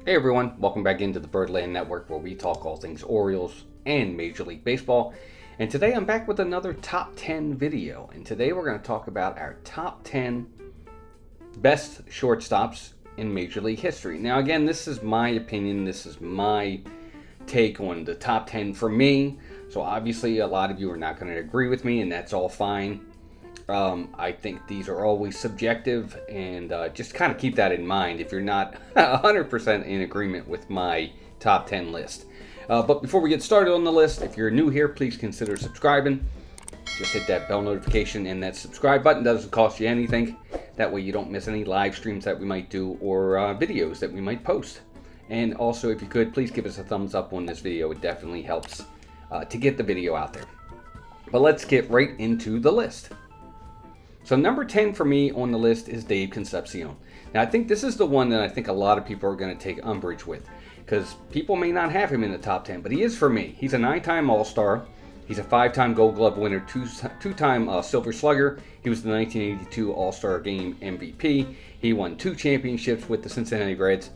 Hey everyone, welcome back into the Birdland Network where we talk all things Orioles and Major League Baseball. And today I'm back with another top 10 video. And today we're going to talk about our top 10 best shortstops in Major League history. Now again, this is my opinion, this is my take on the top 10 for me. So obviously a lot of you are not going to agree with me, and that's all fine. I think these are always subjective, and just kind of keep that in mind if you're not 100% in agreement with my top 10 list. But before we get started on the list, if you're new here, please consider subscribing. Just hit that bell notification, and that subscribe button doesn't cost you anything. That way you don't miss any live streams that we might do or videos that we might post. And also, if you could, please give us a thumbs up on this video. It definitely helps to get the video out there. But let's get right into the list. So number 10 for me on the list is Dave Concepcion. Now I think this is the one that I think a lot of people are going to take umbrage with, because people may not have him in the top 10, but he is for me. He's a 9-time All-Star. He's a 5-time Gold Glove winner, two-time Silver Slugger. He was the 1982 All-Star Game MVP. He won 2 championships with the Cincinnati Reds.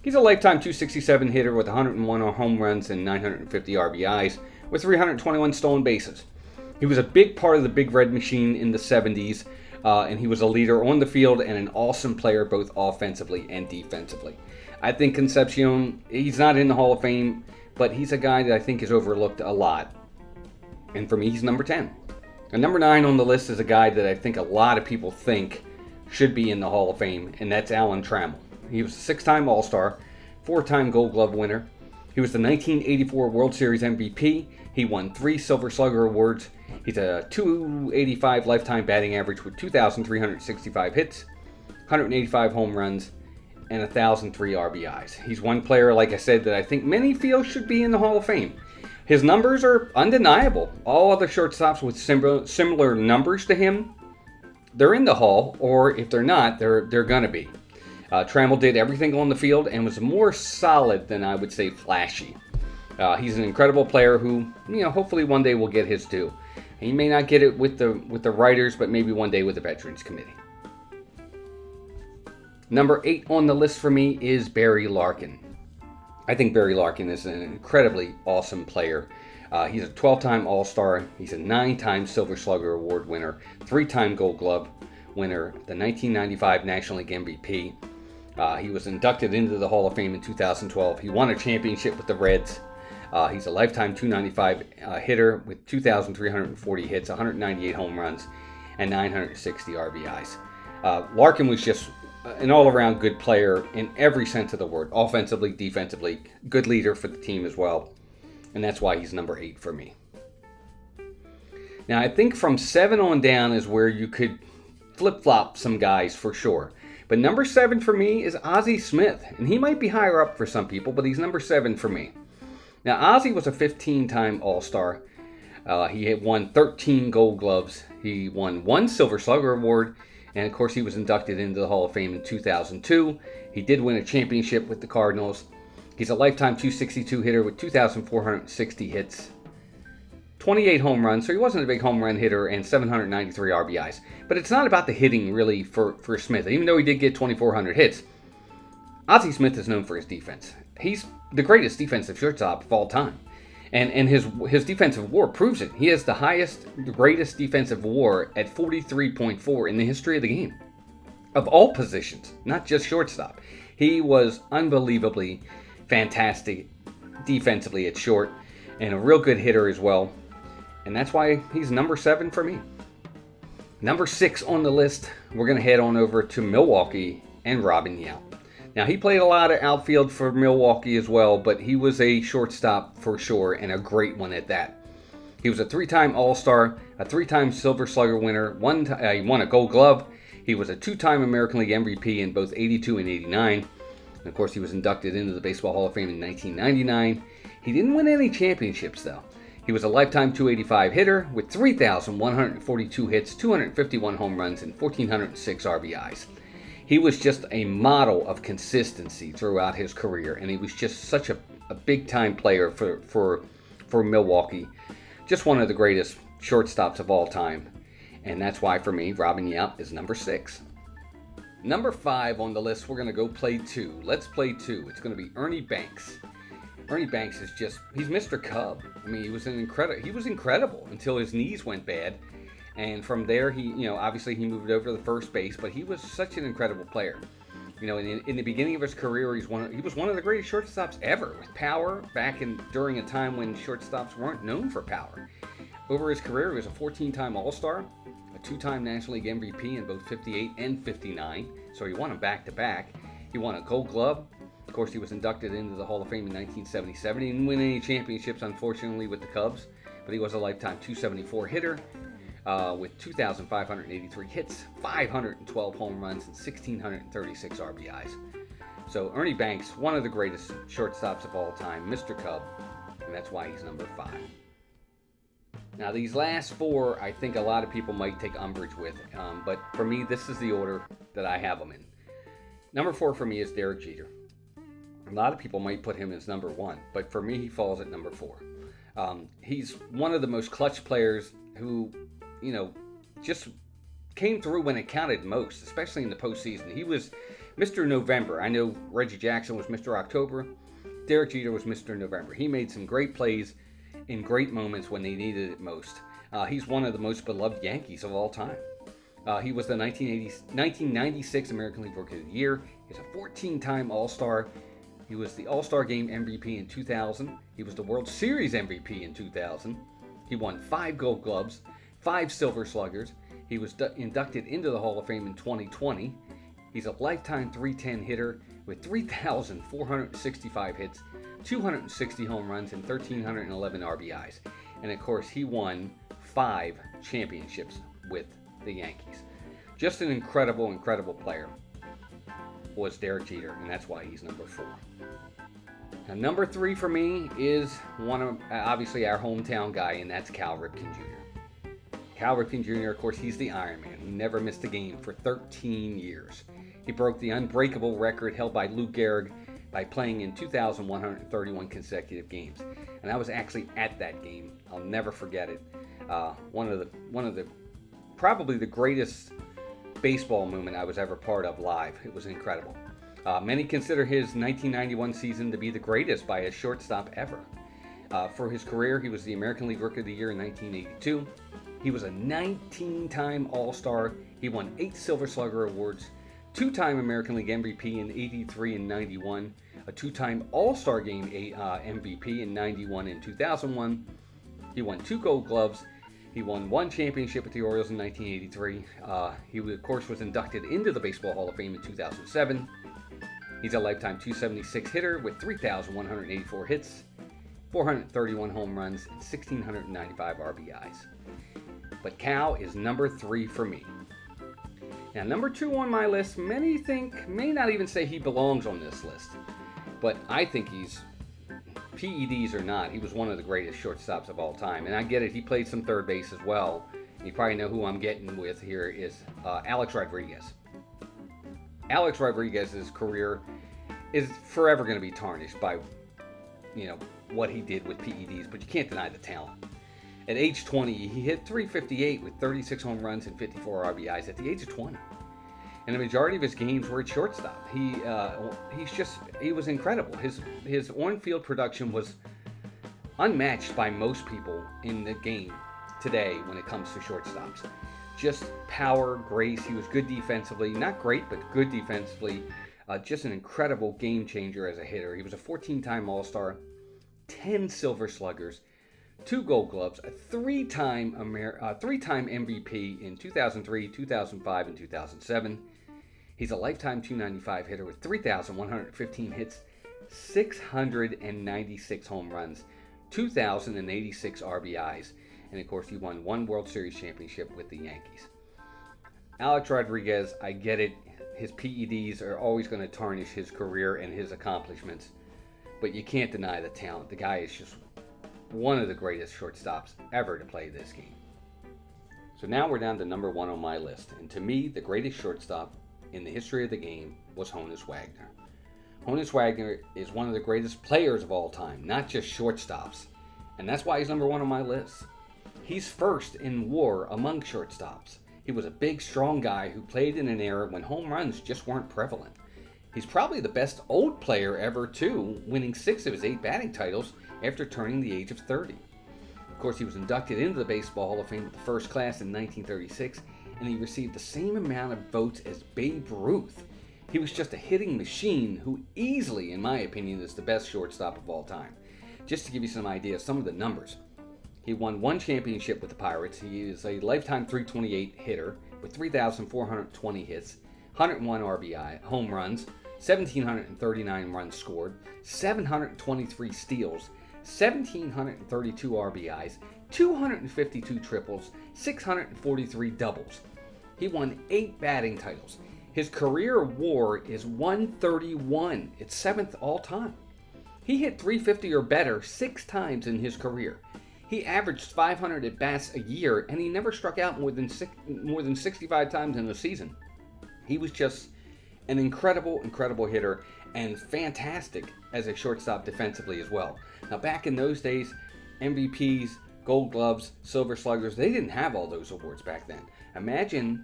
He's a lifetime .267 hitter with 101 home runs and 950 RBIs with 321 stolen bases. He was a big part of the Big Red Machine in the 70s, and he was a leader on the field and an awesome player both offensively and defensively. I think Concepcion, he's not in the Hall of Fame, but he's a guy that I think is overlooked a lot. And for me, he's number 10. And number 9 on the list is a guy that I think a lot of people think should be in the Hall of Fame, and that's Alan Trammell. He was a 6-time All-Star, 4-time Gold Glove winner. He was the 1984 World Series MVP. He won 3 Silver Slugger awards. He's a .285 lifetime batting average with 2,365 hits, 185 home runs, and 1,003 RBIs. He's one player, like I said, that I think many feel should be in the Hall of Fame. His numbers are undeniable. All other shortstops with similar numbers to him, they're in the Hall, or if they're not, they're going to be. Trammell did everything on the field and was more solid than I would say flashy. He's an incredible player who, hopefully one day will get his due. He may not get it with the writers, but maybe one day with the Veterans Committee. Number 8 on the list for me is Barry Larkin. I think Barry Larkin is an incredibly awesome player. He's a 12-time All-Star. He's a 9-time Silver Slugger Award winner, 3-time Gold Glove winner, the 1995 National League MVP. He was inducted into the Hall of Fame in 2012. He won a championship with the Reds. He's a lifetime .295 hitter with 2,340 hits, 198 home runs, and 960 RBIs. Larkin was just an all-around good player in every sense of the word, offensively, defensively, good leader for the team as well, and that's why he's number 8 for me. Now, I think from 7 on down is where you could flip-flop some guys for sure. But number 7 for me is Ozzie Smith, and he might be higher up for some people, but he's number 7 for me. Now, Ozzie was a 15-time All-Star. He had won 13 Gold Gloves. He won 1 Silver Slugger Award, and of course he was inducted into the Hall of Fame in 2002. He did win a championship with the Cardinals. He's a lifetime .262 hitter with 2,460 hits, 28 home runs, so he wasn't a big home run hitter, and 793 RBIs. But it's not about the hitting, really, for Smith. Even though he did get 2,400 hits, Ozzie Smith is known for his defense. He's the greatest defensive shortstop of all time. And his defensive WAR proves it. He has the greatest defensive WAR at 43.4 in the history of the game. Of all positions, not just shortstop. He was unbelievably fantastic defensively at short, and a real good hitter as well. And that's why he's number 7 for me. Number 6 on the list, we're going to head on over to Milwaukee and Robin Yount. Now, he played a lot of outfield for Milwaukee as well, but he was a shortstop for sure, and a great one at that. He was a 3-time All-Star, a 3-time Silver Slugger winner, he won a Gold Glove. He was a 2-time American League MVP in both 82 and 89. And of course, he was inducted into the Baseball Hall of Fame in 1999. He didn't win any championships, though. He was a lifetime .285 hitter with 3,142 hits, 251 home runs, and 1,406 RBIs. He was just a model of consistency throughout his career, and he was just such a big-time player for Milwaukee. Just one of the greatest shortstops of all time. And that's why, for me, Robin Yount is number 6. Number 5 on the list, we're going to go play 2. Let's play 2. It's going to be Ernie Banks. Ernie Banks is he's Mr. Cub. I mean, he was incredible until his knees went bad. And from there, obviously he moved over to the first base, but he was such an incredible player. In the beginning of his career, he was one of the greatest shortstops ever, with power during a time when shortstops weren't known for power. Over his career, he was a 14-time All-Star, a 2-time National League MVP in both 58 and 59, so he won them back-to-back. He won a Gold Glove. Of course, he was inducted into the Hall of Fame in 1977. He didn't win any championships, unfortunately, with the Cubs, but he was a lifetime 274 hitter with 2,583 hits, 512 home runs, and 1,636 RBIs. So Ernie Banks, one of the greatest shortstops of all time, Mr. Cub, and that's why he's number 5. Now, these last 4, I think a lot of people might take umbrage with, but for me, this is the order that I have them in. Number 4 for me is Derek Jeter. A lot of people might put him as number 1, but for me, he falls at number 4. He's one of the most clutch players who, just came through when it counted most, especially in the postseason. He was Mr. November. I know Reggie Jackson was Mr. October. Derek Jeter was Mr. November. He made some great plays in great moments when they needed it most. He's one of the most beloved Yankees of all time. He was the 1996 American League Rookie of the Year. He's a 14-time All-Star. He was the All-Star Game MVP in 2000. He was the World Series MVP in 2000. He won 5 Gold Gloves, 5 Silver Sluggers. He was inducted into the Hall of Fame in 2020. He's a lifetime .310 hitter with 3,465 hits, 260 home runs, and 1,311 RBIs. And of course, he won 5 championships with the Yankees. Just an incredible, incredible player was Derek Jeter, and that's why he's number 4. Now, number 3 for me is one of, obviously, our hometown guy, and that's Cal Ripken Jr. Cal Ripken Jr., of course, he's the Iron Man. He never missed a game for 13 years. He broke the unbreakable record held by Lou Gehrig by playing in 2,131 consecutive games. And I was actually at that game. I'll never forget it. One of the probably the greatest baseball moment I was ever part of live. It was incredible. Many consider his 1991 season to be the greatest by a shortstop ever. For his career, he was the American League Rookie of the Year in 1982. He was a 19-time All-Star. He won 8 Silver Slugger awards, 2-time American League MVP in 83 and 91, a 2-time All-Star Game MVP in 91 and 2001. He won 2 Gold Gloves. He won 1 championship with the Orioles in 1983. He, of course, was inducted into the Baseball Hall of Fame in 2007. He's a lifetime .276 hitter with 3,184 hits, 431 home runs, and 1,695 RBIs. But Cal is number 3 for me. Now, number 2 on my list, many may not even say he belongs on this list, but I think he's, PEDs or not, he was one of the greatest shortstops of all time. And I get it, he played some third base as well. You probably know who I'm getting with here is Alex Rodriguez. Alex Rodriguez's career is forever going to be tarnished by, what he did with PEDs, but you can't deny the talent. At age 20, he hit .358 with 36 home runs and 54 RBIs at the age of 20. And the majority of his games were at shortstop. He was incredible. His on-field production was unmatched by most people in the game today when it comes to shortstops. Just power, grace. He was good defensively. Not great, but good defensively. Just an incredible game changer as a hitter. He was a 14-time All-Star, 10 Silver Sluggers, 2 Gold Gloves, a 3-time MVP in 2003, 2005, and 2007. He's a lifetime .295 hitter with 3,115 hits, 696 home runs, 2,086 RBIs, and of course he won 1 World Series championship with the Yankees. Alex Rodriguez, I get it, his PEDs are always going to tarnish his career and his accomplishments, but you can't deny the talent. The guy is just one of the greatest shortstops ever to play this game. So now we're down to number 1 on my list, and to me, the greatest shortstop in the history of the game was Honus Wagner. Honus Wagner is one of the greatest players of all time, not just shortstops, and that's why he's number 1 on my list. He's first in WAR among shortstops. He was a big, strong guy who played in an era when home runs just weren't prevalent. He's probably the best old player ever, too, winning 6 of his 8 batting titles after turning the age of 30. Of course, he was inducted into the Baseball Hall of Fame with the first class in 1936, and he received the same amount of votes as Babe Ruth. He was just a hitting machine who easily, in my opinion, is the best shortstop of all time. Just to give you some idea of some of the numbers. He won 1 championship with the Pirates. He is a lifetime .328 hitter with 3,420 hits, 101 RBI, home runs, 1,739 runs scored, 723 steals, 1,732 RBIs, 252 triples, 643 doubles. He won 8 batting titles. His career WAR is 131. It's 7th all time. He hit .350 or better 6 times in his career. He averaged 500 at-bats a year, and he never struck out more than 65 times in a season. He was just an incredible hitter and fantastic as a shortstop defensively as well. Now, back in those days, MVPs, Gold Gloves, Silver Sluggers, they didn't have all those awards back then. Imagine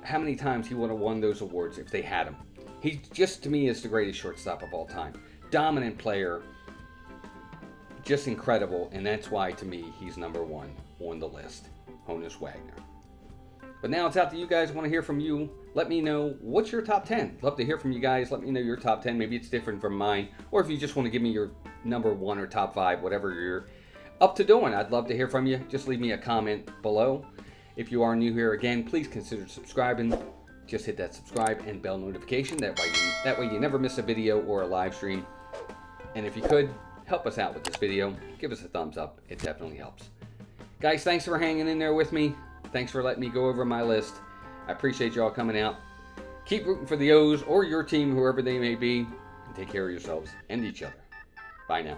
how many times he would have won those awards if they had them. He just, to me, is the greatest shortstop of all time. Dominant player, just incredible, and that's why, to me, he's number 1 on the list, Honus Wagner. But now it's out to you guys. I want to hear from you. Let me know, what's your top 10? Love to hear from you guys. Let me know your top 10. Maybe it's different from mine. Or if you just want to give me your number 1 or top 5, whatever you're up to doing, I'd love to hear from you. Just leave me a comment below. If you are new here, again, please consider subscribing. Just hit that subscribe and bell notification. That way you never miss a video or a live stream. And if you could, help us out with this video. Give us a thumbs up. It definitely helps. Guys, thanks for hanging in there with me. Thanks for letting me go over my list. I appreciate y'all coming out. Keep rooting for the O's or your team, whoever they may be. And take care of yourselves and each other. Bye now.